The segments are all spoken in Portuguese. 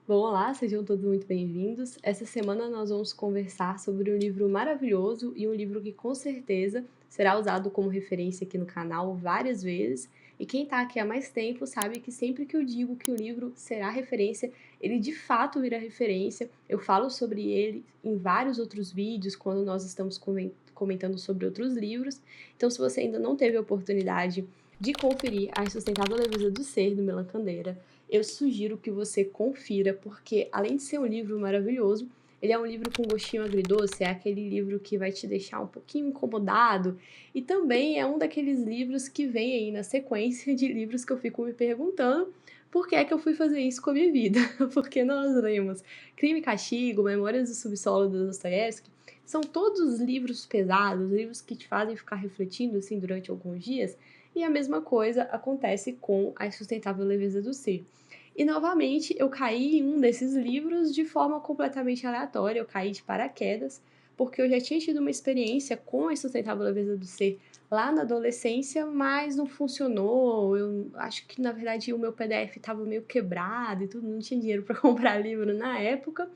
Bom, olá, sejam todos muito bem-vindos. Essa semana nós vamos conversar sobre um livro maravilhoso e um livro que com certeza será usado como referência aqui no canal várias vezes. E quem está aqui há mais tempo sabe que sempre que eu digo que o livro será referência, ele de fato virá referência. Eu falo sobre ele em vários outros vídeos quando nós estamos comentando sobre outros livros. Então, se você ainda não teve a oportunidade de conferir A Insustentável Leveza do Ser, do Milan Kundera, eu sugiro que você confira, porque além de ser um livro maravilhoso, ele é um livro com gostinho agridoce, é aquele livro que vai te deixar um pouquinho incomodado, e também é um daqueles livros que vem aí na sequência de livros que eu fico me perguntando por que é que eu fui fazer isso com a minha vida. Porque nós lemos Crime e Castigo, Memórias do Subsolo do Dostoiévski, são todos livros pesados, livros que te fazem ficar refletindo assim durante alguns dias, e a mesma coisa acontece com A Insustentável Leveza do Ser. E novamente eu caí em um desses livros de forma completamente aleatória, eu caí de paraquedas, porque eu já tinha tido uma experiência com A Insustentável Leveza do Ser lá na adolescência, mas não funcionou. Eu acho que na verdade o meu PDF estava meio quebrado e tudo, não tinha dinheiro para comprar livro na época.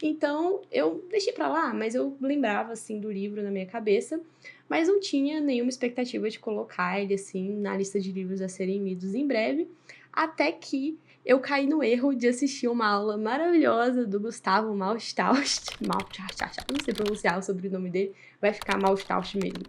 Então eu deixei para lá, mas eu lembrava assim do livro na minha cabeça, mas não tinha nenhuma expectativa de colocar ele assim na lista de livros a serem lidos em breve, até que eu caí no erro de assistir uma aula maravilhosa do Gustavo Malthaus, não sei pronunciar o sobrenome dele, vai ficar Malthaus mesmo.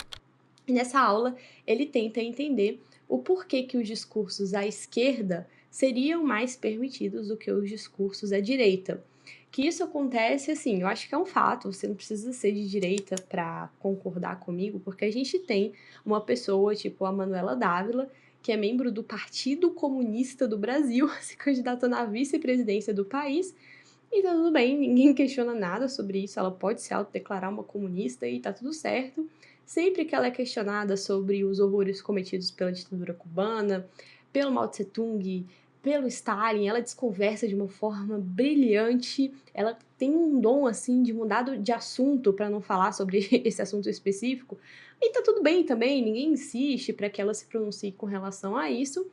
E nessa aula ele tenta entender o porquê que os discursos à esquerda seriam mais permitidos do que os discursos à direita. Que isso acontece, assim, eu acho que é um fato, você não precisa ser de direita para concordar comigo, porque a gente tem uma pessoa tipo a Manuela Dávila, que é membro do Partido Comunista do Brasil, se candidatando à vice-presidência do país, e tá tudo bem, ninguém questiona nada sobre isso, ela pode se autodeclarar uma comunista e tá tudo certo. Sempre que ela é questionada sobre os horrores cometidos pela ditadura cubana, pelo Mao Tse-tung, pelo Stalin, ela desconversa de uma forma brilhante, ela tem um dom assim de mudar de assunto para não falar sobre esse assunto específico. E tá tudo bem também, ninguém insiste para que ela se pronuncie com relação a isso.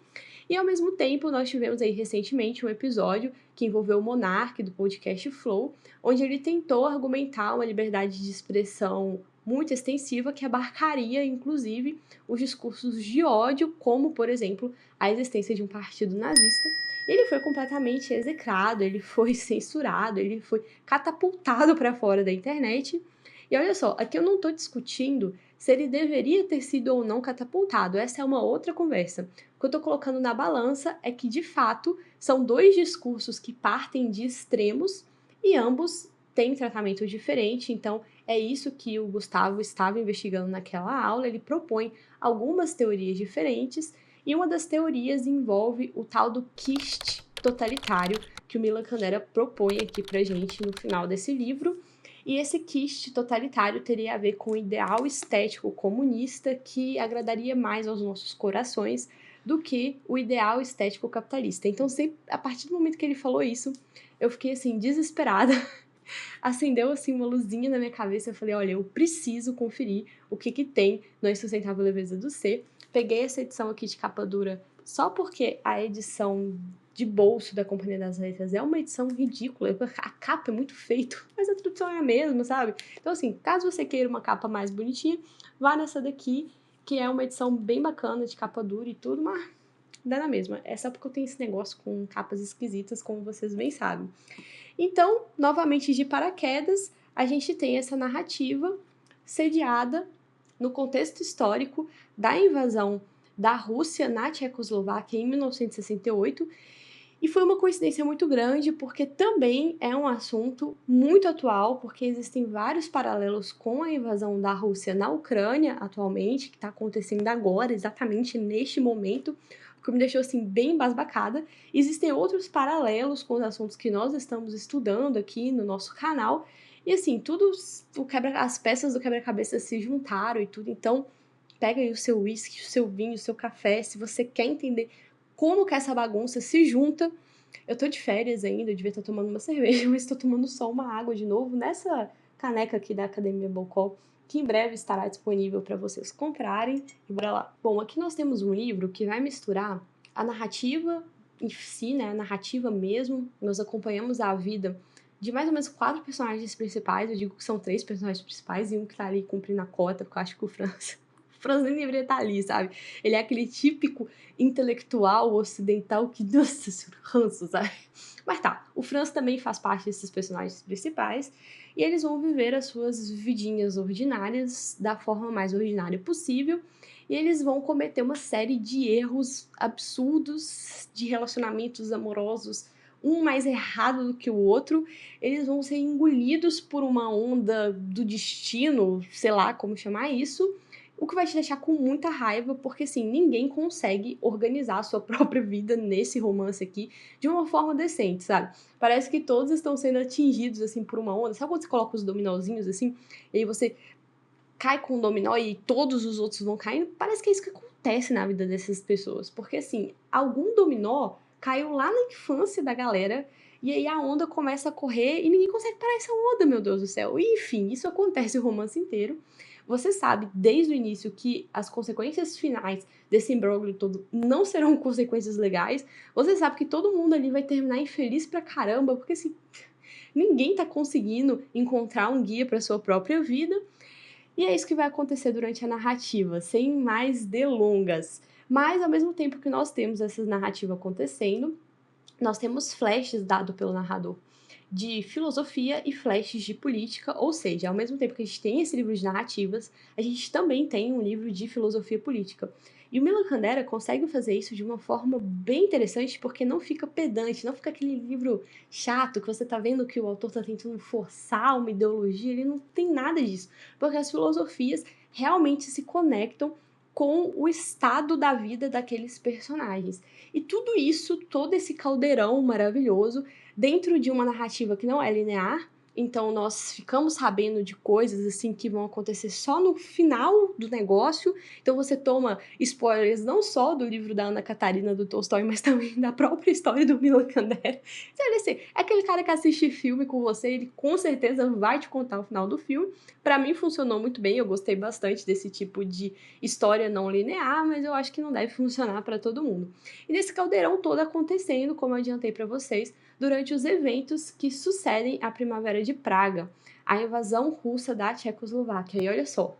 E ao mesmo tempo, nós tivemos aí recentemente um episódio que envolveu o Monark do podcast Flow, onde ele tentou argumentar uma liberdade de expressão muito extensiva que abarcaria, inclusive, os discursos de ódio, como, por exemplo, a existência de um partido nazista. Ele foi completamente execrado, ele foi censurado, ele foi catapultado para fora da internet. E olha só, aqui eu não estou discutindo se ele deveria ter sido ou não catapultado, essa é uma outra conversa. O que eu estou colocando na balança é que, de fato, são dois discursos que partem de extremos e ambos têm tratamento diferente, então é isso que o Gustavo estava investigando naquela aula. Ele propõe algumas teorias diferentes e uma das teorias envolve o tal do kist totalitário que o Milan Kundera propõe aqui pra gente no final desse livro. E esse kist totalitário teria a ver com o ideal estético comunista que agradaria mais aos nossos corações do que o ideal estético capitalista. Então, sempre, a partir do momento que ele falou isso, eu fiquei assim, desesperada. Acendeu assim uma luzinha na minha cabeça. Eu falei, olha, eu preciso conferir o que que tem no Insustentável Leveza do Ser. Peguei essa edição aqui de capa dura só porque a edição de bolso da Companhia das Letras é uma edição ridícula. A capa é muito feita, mas a tradução é a mesma, sabe? Então, assim, caso você queira uma capa mais bonitinha, vá nessa daqui, que é uma edição bem bacana, de capa dura e tudo, mas dá na mesma. É só porque eu tenho esse negócio com capas esquisitas, como vocês bem sabem. Então, novamente de paraquedas, a gente tem essa narrativa sediada no contexto histórico da invasão da Rússia na Tchecoslováquia em 1968, e foi uma coincidência muito grande, porque também é um assunto muito atual, porque existem vários paralelos com a invasão da Rússia na Ucrânia atualmente, que está acontecendo agora, exatamente neste momento, o que me deixou assim bem embasbacada. Existem outros paralelos com os assuntos que nós estamos estudando aqui no nosso canal, e assim, tudo, as peças do quebra-cabeça se juntaram e tudo, então pega aí o seu whisky, o seu vinho, o seu café, se você quer entender como que essa bagunça se junta. Eu tô de férias ainda, eu devia estar tomando uma cerveja, mas tô tomando só uma água de novo nessa caneca aqui da Academia Bocol, que em breve estará disponível para vocês comprarem. E bora lá. Bom, aqui nós temos um livro que vai misturar a narrativa em si, né, a narrativa mesmo, nós acompanhamos a vida de mais ou menos 4 personagens principais, eu digo que são 3 personagens principais e um que tá ali cumprindo a cota, porque eu acho que o Franz o Franz nem deveria estar ali, sabe. Ele é aquele típico intelectual ocidental que, nossa senhora, ranço, sabe. Mas tá, o Franz também faz parte desses personagens principais, e eles vão viver as suas vidinhas ordinárias da forma mais ordinária possível, e eles vão cometer uma série de erros absurdos de relacionamentos amorosos, um mais errado do que o outro. Eles vão ser engolidos por uma onda do destino, sei lá como chamar isso, o que vai te deixar com muita raiva, porque assim, ninguém consegue organizar a sua própria vida nesse romance aqui de uma forma decente, sabe? Parece que todos estão sendo atingidos assim por uma onda. Sabe quando você coloca os dominozinhos assim, e aí você cai com um dominó e todos os outros vão caindo? Parece que é isso que acontece na vida dessas pessoas, porque assim, algum dominó caiu lá na infância da galera e aí a onda começa a correr e ninguém consegue parar essa onda, meu Deus do céu. E, enfim, isso acontece o romance inteiro. Você sabe desde o início que as consequências finais desse imbróglio todo não serão consequências legais. Você sabe que todo mundo ali vai terminar infeliz pra caramba, porque assim, ninguém tá conseguindo encontrar um guia pra sua própria vida. E é isso que vai acontecer durante a narrativa, sem mais delongas. Mas, ao mesmo tempo que nós temos essa narrativa acontecendo, nós temos flashes dados pelo narrador de filosofia e flashes de política, ou seja, ao mesmo tempo que a gente tem esse livro de narrativas, a gente também tem um livro de filosofia política. E o Milan Kundera consegue fazer isso de uma forma bem interessante, porque não fica pedante, não fica aquele livro chato que você tá vendo que o autor tá tentando forçar uma ideologia, ele não tem nada disso, porque as filosofias realmente se conectam com o estado da vida daqueles personagens. E tudo isso, todo esse caldeirão maravilhoso, dentro de uma narrativa que não é linear, então nós ficamos sabendo de coisas assim que vão acontecer só no final do negócio. Então você toma spoilers não só do livro da Ana Katarina do Tolstói, mas também da própria história do Milan Kundera. Você olha assim, é aquele cara que assiste filme com você, ele com certeza vai te contar o final do filme. Para mim funcionou muito bem, eu gostei bastante desse tipo de história não linear, mas eu acho que não deve funcionar para todo mundo. E nesse caldeirão todo acontecendo, como eu adiantei para vocês, durante os eventos que sucedem à Primavera de Praga, a invasão russa da Tchecoslováquia. E olha só,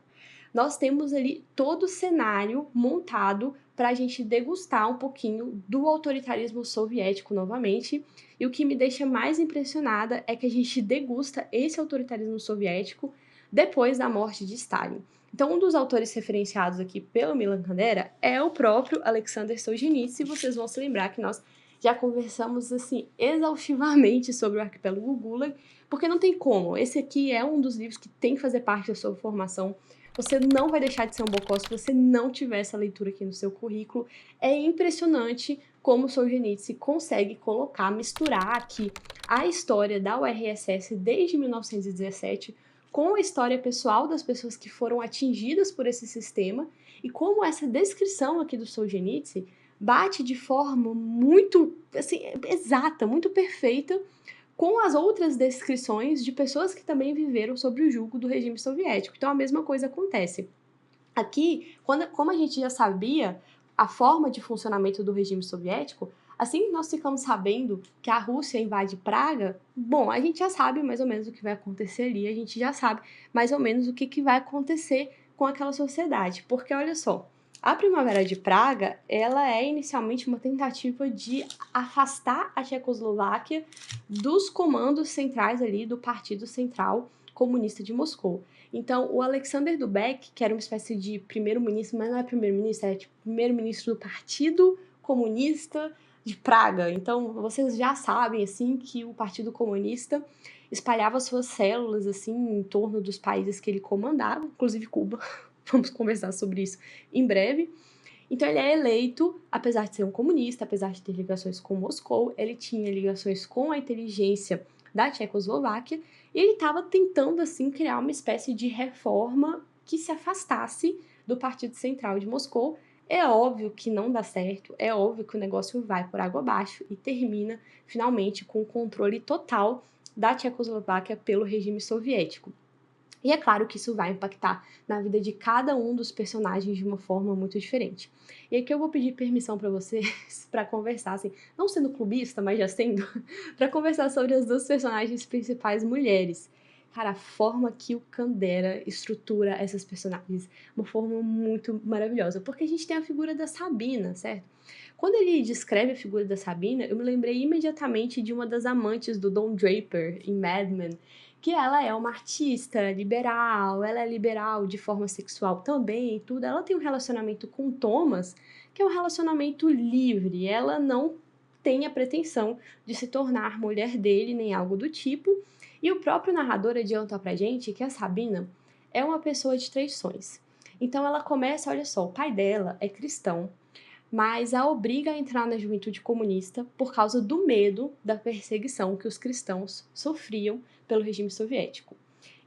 nós temos ali todo o cenário montado para a gente degustar um pouquinho do autoritarismo soviético novamente. E o que me deixa mais impressionada é que a gente degusta esse autoritarismo soviético depois da morte de Stalin. Então, um dos autores referenciados aqui pelo Milan Kundera é o próprio Alexander Solzhenitsyn. Vocês vão se lembrar que nós já conversamos assim exaustivamente sobre o Arquipélago Gulag, porque não tem como. Esse aqui é um dos livros que tem que fazer parte da sua formação. Você não vai deixar de ser um bocó se você não tiver essa leitura aqui no seu currículo. É impressionante como o Solzhenitsyn consegue colocar, misturar aqui a história da URSS desde 1917 com a história pessoal das pessoas que foram atingidas por esse sistema e como essa descrição aqui do Solzhenitsyn bate de forma muito assim, exata, muito perfeita com as outras descrições de pessoas que também viveram sob o jugo do regime soviético. Então a mesma coisa acontece. Aqui, como a gente já sabia a forma de funcionamento do regime soviético, assim que nós ficamos sabendo que a Rússia invade Praga, bom, a gente já sabe mais ou menos o que vai acontecer ali, a gente já sabe mais ou menos o que vai acontecer com aquela sociedade. Porque olha só, a Primavera de Praga, ela é inicialmente uma tentativa de afastar a Tchecoslováquia dos comandos centrais ali do Partido Central Comunista de Moscou. Então, o Alexander Dubček, que era uma espécie de primeiro-ministro, mas não é primeiro-ministro, é tipo primeiro-ministro do Partido Comunista de Praga. Então, vocês já sabem, assim, que o Partido Comunista espalhava suas células, assim, em torno dos países que ele comandava, inclusive Cuba. Vamos conversar sobre isso em breve. Então ele é eleito, apesar de ser um comunista, apesar de ter ligações com Moscou, ele tinha ligações com a inteligência da Tchecoslováquia, e ele estava tentando, assim, criar uma espécie de reforma que se afastasse do Partido Central de Moscou. É óbvio que não dá certo, é óbvio que o negócio vai por água abaixo e termina, finalmente, com o controle total da Tchecoslováquia pelo regime soviético. E é claro que isso vai impactar na vida de cada um dos personagens de uma forma muito diferente. E aqui eu vou pedir permissão para vocês para conversar, assim, não sendo clubista, mas já sendo, para conversar sobre as duas personagens principais mulheres. Cara, a forma que o Kandera estrutura essas personagens, uma forma muito maravilhosa, porque a gente tem a figura da Sabina, certo? Quando ele descreve a figura da Sabina, eu me lembrei imediatamente de uma das amantes do Don Draper em Mad Men, que ela é uma artista liberal, ela é liberal de forma sexual também e tudo. Ela tem um relacionamento com Thomas, que é um relacionamento livre. Ela não tem a pretensão de se tornar mulher dele, nem algo do tipo. E o próprio narrador adianta pra gente que a Sabina é uma pessoa de traições. Então ela começa, olha só, o pai dela é cristão, mas a obriga a entrar na juventude comunista por causa do medo da perseguição que os cristãos sofriam pelo regime soviético.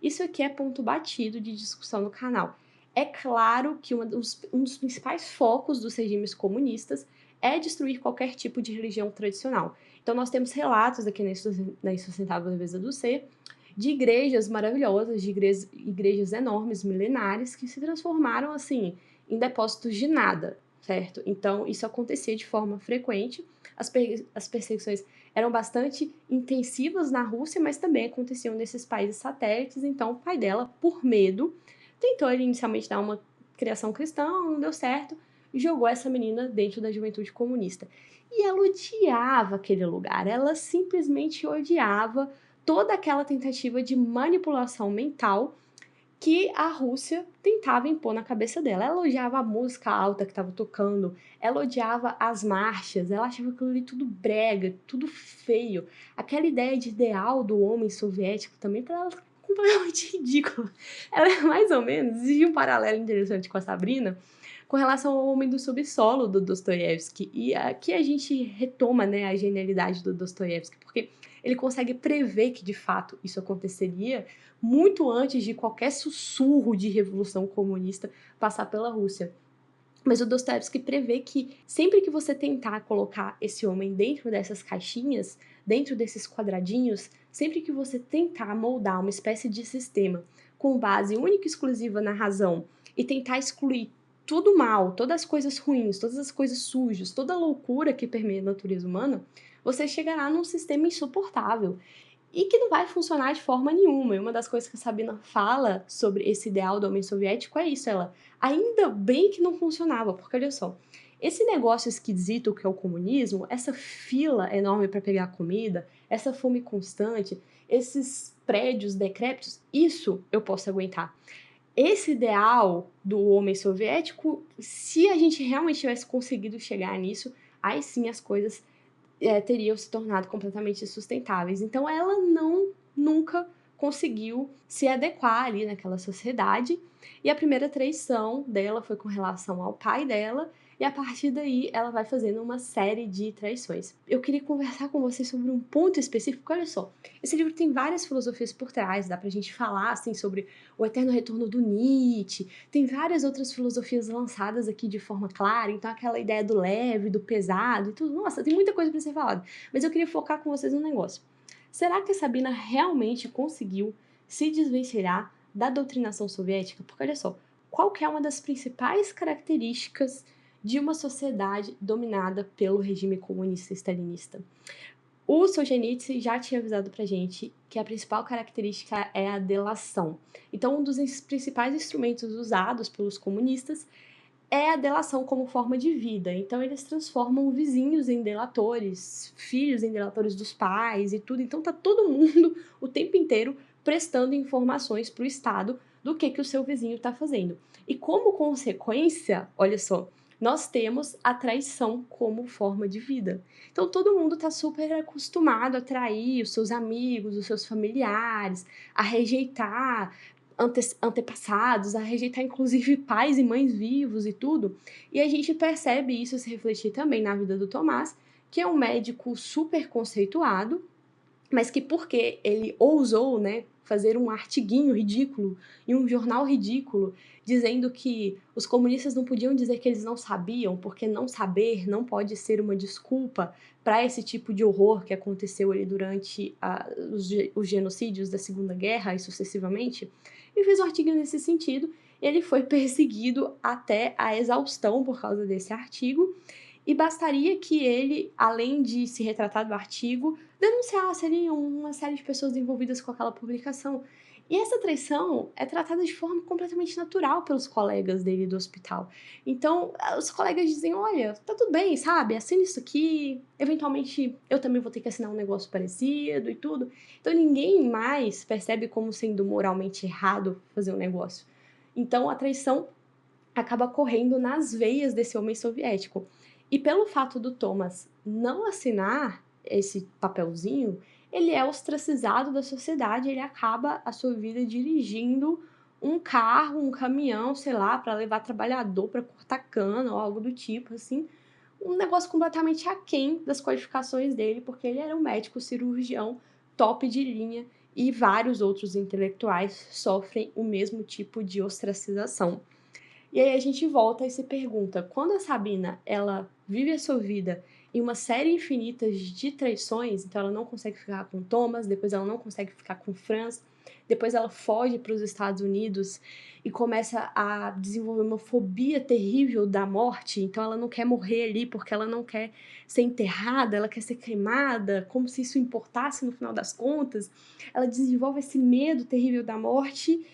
Isso aqui é ponto batido de discussão no canal. É claro que um dos principais focos dos regimes comunistas é destruir qualquer tipo de religião tradicional. Então nós temos relatos aqui na Insustentável Leveza do Ser de igrejas maravilhosas, de igrejas enormes, milenares, que se transformaram assim em depósitos de nada, certo? Então, isso acontecia de forma frequente. As perseguições eram bastante intensivas na Rússia, mas também aconteciam nesses países satélites. Então, o pai dela, por medo, tentou inicialmente dar uma criação cristã, não deu certo, e jogou essa menina dentro da juventude comunista. E ela odiava aquele lugar, ela simplesmente odiava toda aquela tentativa de manipulação mental que a Rússia tentava impor na cabeça dela. Ela odiava a música alta que estava tocando, ela odiava as marchas, ela achava aquilo ali tudo brega, tudo feio. Aquela ideia de ideal do homem soviético também, para ela, completamente ridícula. Ela é mais ou menos, existe um paralelo interessante com a Sabrina, com relação ao Homem do Subsolo do Dostoiévski. E aqui a gente retoma, né, a genialidade do Dostoiévski, porque ele consegue prever que de fato isso aconteceria muito antes de qualquer sussurro de revolução comunista passar pela Rússia. Mas o Dostoiévski prevê que sempre que você tentar colocar esse homem dentro dessas caixinhas, dentro desses quadradinhos, sempre que você tentar moldar uma espécie de sistema com base única e exclusiva na razão e tentar excluir tudo mal, todas as coisas ruins, todas as coisas sujas, toda a loucura que permeia a natureza humana, você chegará num sistema insuportável e que não vai funcionar de forma nenhuma. E uma das coisas que a Sabina fala sobre esse ideal do homem soviético é isso, ela, ainda bem que não funcionava, porque olha só, esse negócio esquisito que é o comunismo, essa fila enorme para pegar comida, essa fome constante, esses prédios decrépitos, isso eu posso aguentar. Esse ideal do homem soviético, se a gente realmente tivesse conseguido chegar nisso, aí sim as coisas teriam se tornado completamente sustentáveis. Então ela nunca conseguiu se adequar ali naquela sociedade. E a primeira traição dela foi com relação ao pai dela, e a partir daí ela vai fazendo uma série de traições. Eu queria conversar com vocês sobre um ponto específico. Olha só, esse livro tem várias filosofias por trás, dá pra gente falar assim sobre o eterno retorno do Nietzsche, tem várias outras filosofias lançadas aqui de forma clara, então aquela ideia do leve, do pesado e tudo. Nossa, tem muita coisa para ser falada. Mas eu queria focar com vocês no negócio. Será que a Sabina realmente conseguiu se desvencilhar da doutrinação soviética? Porque olha só, qual que é uma das principais características de uma sociedade dominada pelo regime comunista stalinista? O Solzhenitsyn já tinha avisado pra gente que a principal característica é a delação. Então, um dos principais instrumentos usados pelos comunistas é a delação como forma de vida. Então, eles transformam vizinhos em delatores, filhos em delatores dos pais e tudo. Então, tá todo mundo o tempo inteiro prestando informações para o Estado do que o seu vizinho está fazendo. E como consequência, olha só, nós temos a traição como forma de vida. Então todo mundo está super acostumado a trair os seus amigos, os seus familiares, a rejeitar antepassados, a rejeitar inclusive pais e mães vivos e tudo. E a gente percebe isso se refletir também na vida do Tomás, que é um médico super conceituado, mas que porque ele ousou, né, fazer um artiguinho ridículo em um jornal ridículo, dizendo que os comunistas não podiam dizer que eles não sabiam, porque não saber não pode ser uma desculpa para esse tipo de horror que aconteceu ali durante os genocídios da Segunda Guerra e sucessivamente. Ele fez um artigo nesse sentido, ele foi perseguido até a exaustão por causa desse artigo, e bastaria que ele, além de se retratar do artigo, denunciasse ali uma série de pessoas envolvidas com aquela publicação. E essa traição é tratada de forma completamente natural pelos colegas dele do hospital. Então, os colegas dizem, olha, tá tudo bem, sabe? Assina isso aqui, eventualmente eu também vou ter que assinar um negócio parecido e tudo. Então, ninguém mais percebe como sendo moralmente errado fazer um negócio. Então, a traição acaba correndo nas veias desse homem soviético. E pelo fato do Thomas não assinar esse papelzinho, ele é ostracizado da sociedade, ele acaba a sua vida dirigindo um carro, um caminhão, sei lá, para levar trabalhador para cortar cana ou algo do tipo, assim. Um negócio completamente aquém das qualificações dele, porque ele era um médico cirurgião top de linha e vários outros intelectuais sofrem o mesmo tipo de ostracização. E aí a gente volta e se pergunta, quando a Sabina, ela vive a sua vida em uma série infinita de traições, então ela não consegue ficar com Thomas, depois ela não consegue ficar com Franz, depois ela foge para os Estados Unidos e começa a desenvolver uma fobia terrível da morte, então ela não quer morrer ali porque ela não quer ser enterrada, ela quer ser cremada, como se isso importasse no final das contas. Ela desenvolve esse medo terrível da morte,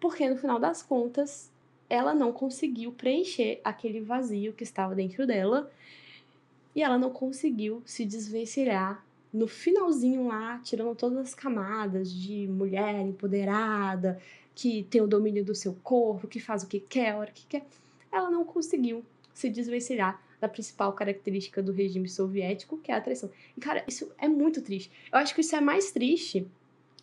porque no final das contas ela não conseguiu preencher aquele vazio que estava dentro dela e ela não conseguiu se desvencilhar no finalzinho lá, tirando todas as camadas de mulher empoderada, que tem o domínio do seu corpo, que faz o que quer, a hora que quer. Ela não conseguiu se desvencilhar da principal característica do regime soviético, que é a traição. E, cara, isso é muito triste. Eu acho que isso é mais triste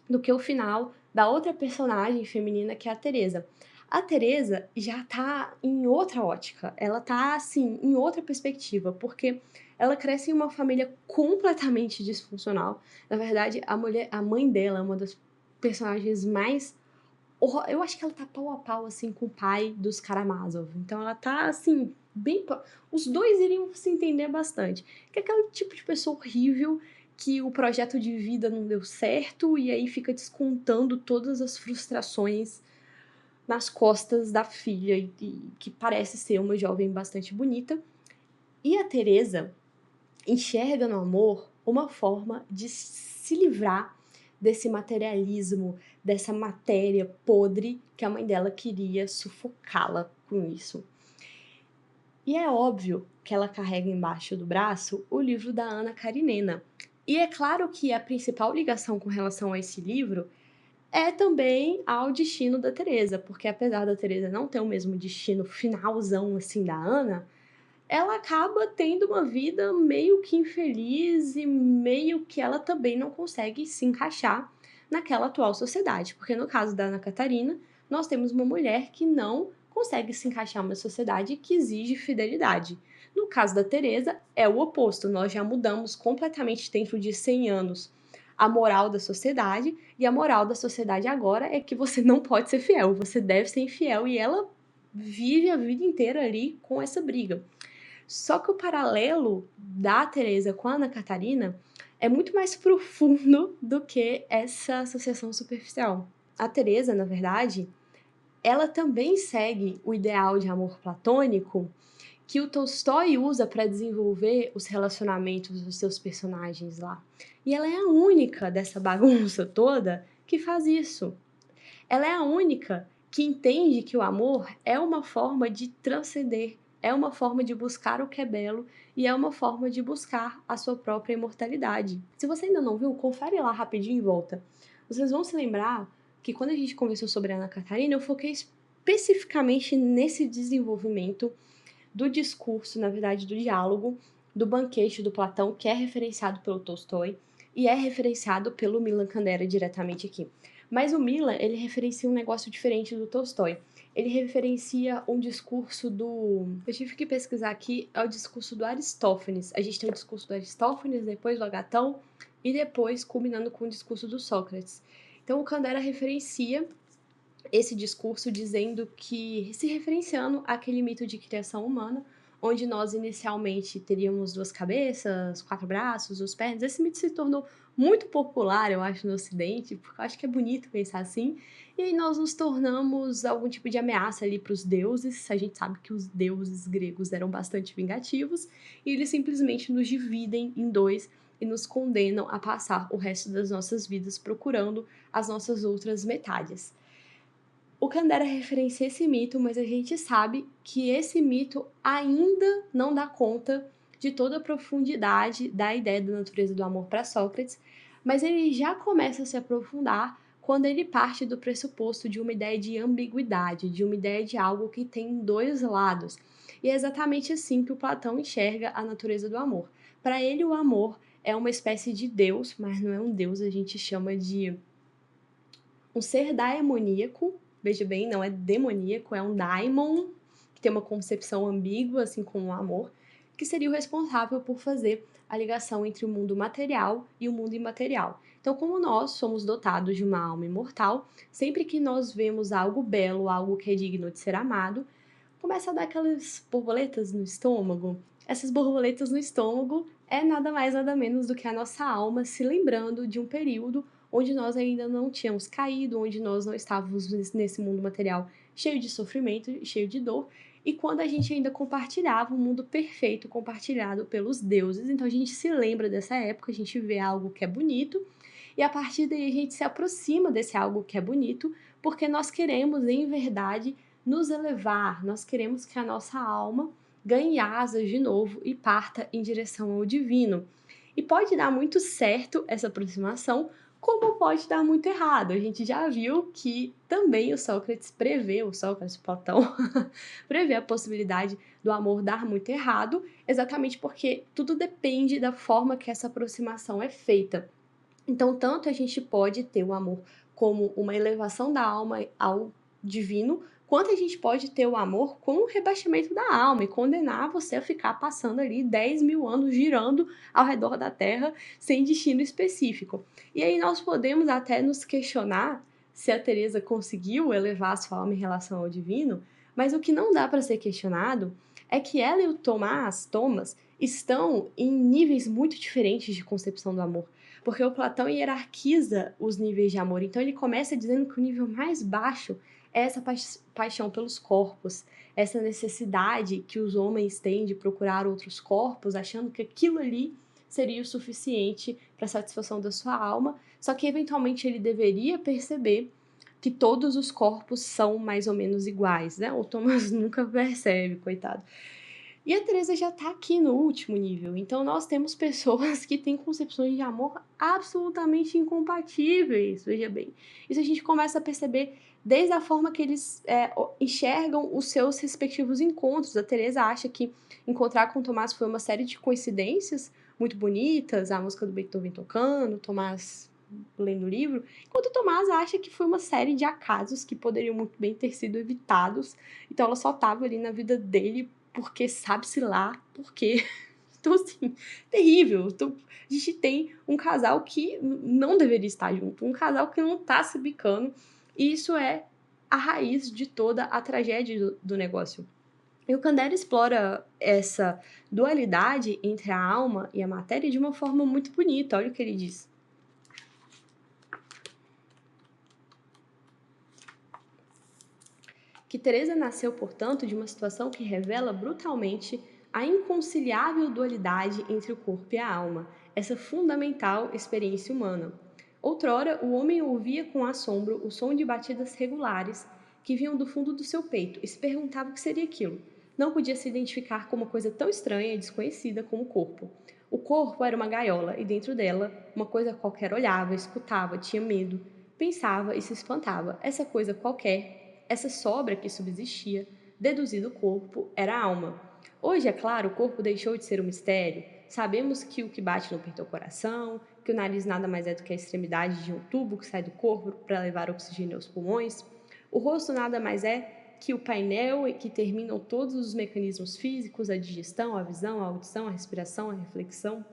do que o final da outra personagem feminina, que é a Teresa. A Teresa já tá em outra ótica, ela tá, assim, em outra perspectiva, porque ela cresce em uma família completamente disfuncional. Na verdade, a mãe dela é uma das personagens mais eu acho que ela tá pau a pau, assim, com o pai dos Karamazov. Então ela tá, assim, bem. Os dois iriam se entender bastante. Que é aquele tipo de pessoa horrível que o projeto de vida não deu certo e aí fica descontando todas as frustrações nas costas da filha, que parece ser uma jovem bastante bonita. E a Teresa enxerga no amor uma forma de se livrar desse materialismo, dessa matéria podre que a mãe dela queria sufocá-la com isso. E é óbvio que ela carrega embaixo do braço o livro da Ana Karenina. E é claro que a principal ligação com relação a esse livro é também ao destino da Teresa, porque apesar da Teresa não ter o mesmo destino finalzão assim da Ana, ela acaba tendo uma vida meio que infeliz e meio que ela também não consegue se encaixar naquela atual sociedade. Porque no caso da Ana Catarina, nós temos uma mulher que não consegue se encaixar numa sociedade que exige fidelidade. No caso da Teresa, é o oposto. Nós já mudamos completamente dentro de 100 anos a moral da sociedade, e a moral da sociedade agora é que você não pode ser fiel, você deve ser infiel, e ela vive a vida inteira ali com essa briga. Só que o paralelo da Teresa com a Ana Catarina é muito mais profundo do que essa associação superficial. A Teresa, na verdade, ela também segue o ideal de amor platônico que o Tolstói usa para desenvolver os relacionamentos dos seus personagens lá. E ela é a única dessa bagunça toda que faz isso. Ela é a única que entende que o amor é uma forma de transcender, é uma forma de buscar o que é belo e é uma forma de buscar a sua própria imortalidade. Se você ainda não viu, confere lá rapidinho e volta. Vocês vão se lembrar que quando a gente conversou sobre a Ana Catarina, eu foquei especificamente nesse desenvolvimento do discurso, na verdade, do diálogo, do banquete do Platão, que é referenciado pelo Tolstói e é referenciado pelo Milan Kundera diretamente aqui. Mas o Milan, ele referencia um negócio diferente do Tolstói. Ele referencia um discurso do... Eu tive que pesquisar aqui, é o discurso do Aristófanes. A gente tem o discurso do Aristófanes, depois do Agatão, e depois culminando com o discurso do Sócrates. Então, o Kandera referencia esse discurso dizendo que, se referenciando àquele mito de criação humana, onde nós inicialmente teríamos 2 cabeças, 4 braços, 2 pernas. Esse mito se tornou muito popular, eu acho, no Ocidente, porque eu acho que é bonito pensar assim. E aí nós nos tornamos algum tipo de ameaça ali para os deuses. A gente sabe que os deuses gregos eram bastante vingativos, e eles simplesmente nos dividem em 2 e nos condenam a passar o resto das nossas vidas procurando as nossas outras metades. O Kandera referencia esse mito, mas a gente sabe que esse mito ainda não dá conta de toda a profundidade da ideia da natureza do amor para Sócrates, mas ele já começa a se aprofundar quando ele parte do pressuposto de uma ideia de ambiguidade, de uma ideia de algo que tem 2 lados. E é exatamente assim que o Platão enxerga a natureza do amor. Para ele, o amor é uma espécie de Deus, mas não é um Deus, a gente chama de um ser daimoníaco. Veja bem, não é demoníaco, é um daimon, que tem uma concepção ambígua, assim como o amor, que seria o responsável por fazer a ligação entre o mundo material e o mundo imaterial. Então, como nós somos dotados de uma alma imortal, sempre que nós vemos algo belo, algo que é digno de ser amado, começa a dar aquelas borboletas no estômago. Essas borboletas no estômago é nada mais nada menos do que a nossa alma se lembrando de um período onde nós ainda não tínhamos caído, onde nós não estávamos nesse mundo material cheio de sofrimento, cheio de dor, e quando a gente ainda compartilhava um mundo perfeito compartilhado pelos deuses. Então a gente se lembra dessa época, a gente vê algo que é bonito, e a partir daí a gente se aproxima desse algo que é bonito, porque nós queremos, em verdade, nos elevar, nós queremos que a nossa alma ganhe asas de novo e parta em direção ao divino. E pode dar muito certo essa aproximação, como pode dar muito errado. A gente já viu que também o Sócrates prevê, o Sócrates, Platão, prevê a possibilidade do amor dar muito errado, exatamente porque tudo depende da forma que essa aproximação é feita. Então, tanto a gente pode ter o amor como uma elevação da alma ao divino, quanto a gente pode ter o amor como um rebaixamento da alma e condenar você a ficar passando ali 10 mil anos girando ao redor da Terra sem destino específico. E aí nós podemos até nos questionar se a Teresa conseguiu elevar a sua alma em relação ao divino, mas o que não dá para ser questionado é que ela e o Thomas estão em níveis muito diferentes de concepção do amor. Porque o Platão hierarquiza os níveis de amor. Então ele começa dizendo que o nível mais baixo é essa paixão pelos corpos, essa necessidade que os homens têm de procurar outros corpos, achando que aquilo ali seria o suficiente para a satisfação da sua alma, só que eventualmente ele deveria perceber que todos os corpos são mais ou menos iguais, né? O Thomas nunca percebe, coitado. E a Teresa já está aqui no último nível. Então nós temos pessoas que têm concepções de amor absolutamente incompatíveis, veja bem. Isso a gente começa a perceber desde a forma que eles enxergam os seus respectivos encontros. A Teresa acha que encontrar com o Tomás foi uma série de coincidências muito bonitas, a música do Beethoven tocando, Tomás lendo o livro, enquanto o Tomás acha que foi uma série de acasos que poderiam muito bem ter sido evitados. Então ela só estava ali na vida dele porque sabe-se lá por quê. Então, assim, terrível. Então, a gente tem um casal que não deveria estar junto, um casal que não tá se bicando, e isso é a raiz de toda a tragédia do negócio. E o Kandera explora essa dualidade entre a alma e a matéria de uma forma muito bonita. Olha o que ele diz. Que Teresa nasceu, portanto, de uma situação que revela brutalmente a inconciliável dualidade entre o corpo e a alma, essa fundamental experiência humana. Outrora, o homem ouvia com assombro o som de batidas regulares que vinham do fundo do seu peito e se perguntava o que seria aquilo. Não podia se identificar com uma coisa tão estranha e desconhecida como o corpo. O corpo era uma gaiola e dentro dela, uma coisa qualquer olhava, escutava, tinha medo, pensava e se espantava. Essa coisa qualquer, essa sobra que subsistia, deduzido o corpo, era a alma. Hoje, é claro, o corpo deixou de ser um mistério. Sabemos que o que bate no peito é o coração, que o nariz nada mais é do que a extremidade de um tubo que sai do corpo para levar oxigênio aos pulmões. O rosto nada mais é que o painel em que terminam todos os mecanismos físicos, a digestão, a visão, a audição, a respiração, a reflexão.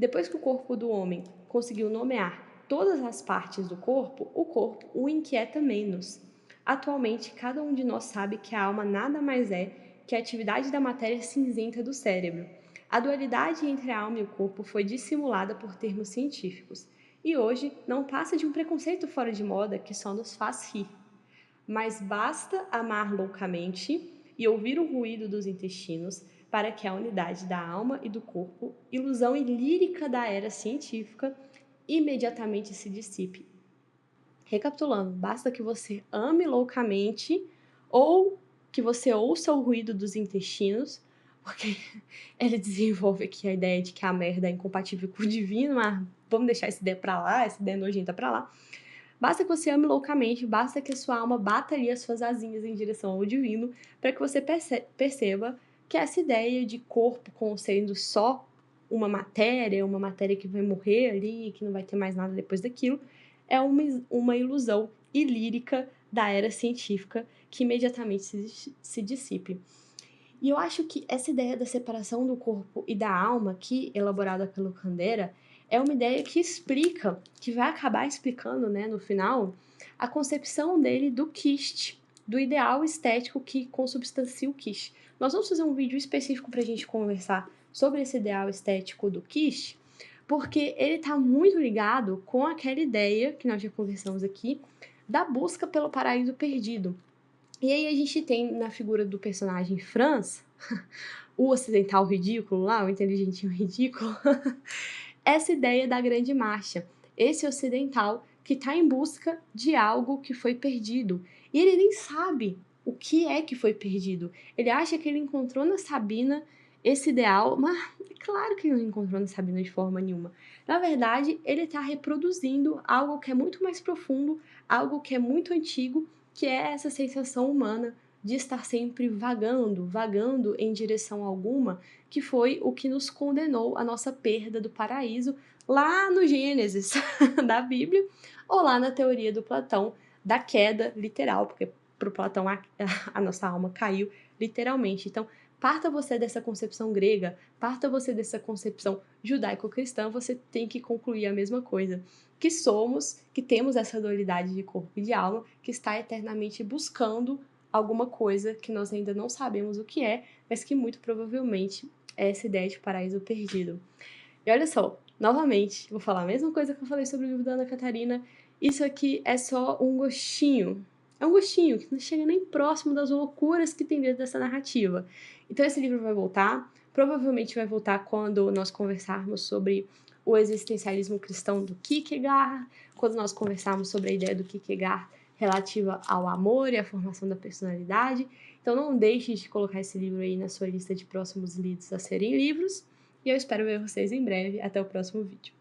Depois que o corpo do homem conseguiu nomear todas as partes do corpo, o corpo o inquieta menos. Atualmente, cada um de nós sabe que a alma nada mais é que a atividade da matéria cinzenta do cérebro. A dualidade entre a alma e o corpo foi dissimulada por termos científicos, e hoje não passa de um preconceito fora de moda que só nos faz rir. Mas basta amar loucamente e ouvir o ruído dos intestinos para que a unidade da alma e do corpo, ilusão e lírica da era científica, imediatamente se dissipe. Recapitulando, basta que você ame loucamente ou que você ouça o ruído dos intestinos, porque ele desenvolve aqui a ideia de que a merda é incompatível com o divino, mas vamos deixar essa ideia pra lá, essa ideia nojenta pra lá. Basta que você ame loucamente, basta que a sua alma bata ali as suas asinhas em direção ao divino, para que você perceba que essa ideia de corpo como sendo só uma matéria que vai morrer ali, que não vai ter mais nada depois daquilo, é uma ilusão ilírica da era científica que imediatamente se dissipe. E eu acho que essa ideia da separação do corpo e da alma, aqui elaborada pelo Kandera, é uma ideia que explica, que vai acabar explicando, né, no final, a concepção dele do Kist, do ideal estético que consubstancia o Kist. Nós vamos fazer um vídeo específico para a gente conversar sobre esse ideal estético do Kist, porque ele está muito ligado com aquela ideia que nós já conversamos aqui, da busca pelo paraíso perdido. E aí a gente tem na figura do personagem Franz, o ocidental ridículo lá, o inteligentinho ridículo, essa ideia da grande marcha, esse ocidental que está em busca de algo que foi perdido. E ele nem sabe o que é que foi perdido. Ele acha que ele encontrou na Sabina esse ideal, mas é claro que ele não encontrou na Sabina de forma nenhuma. Na verdade, ele está reproduzindo algo que é muito mais profundo, algo que é muito antigo, que é essa sensação humana de estar sempre vagando em direção alguma, que foi o que nos condenou à nossa perda do paraíso lá no Gênesis da Bíblia, ou lá na teoria do Platão da queda literal, porque para o Platão a nossa alma caiu literalmente. Então, parta você dessa concepção grega, parta você dessa concepção judaico-cristã, você tem que concluir a mesma coisa, que somos, que temos essa dualidade de corpo e de alma, que está eternamente buscando alguma coisa que nós ainda não sabemos o que é, mas que muito provavelmente é essa ideia de paraíso perdido. E olha só, novamente, vou falar a mesma coisa que eu falei sobre o livro da Ana Catarina, isso aqui é só um gostinho. É um gostinho que não chega nem próximo das loucuras que tem dentro dessa narrativa. Então esse livro vai voltar, provavelmente vai voltar quando nós conversarmos sobre o existencialismo cristão do Kierkegaard, quando nós conversarmos sobre a ideia do Kierkegaard relativa ao amor e à formação da personalidade. Então não deixe de colocar esse livro aí na sua lista de próximos lidos a serem livros. E eu espero ver vocês em breve. Até o próximo vídeo.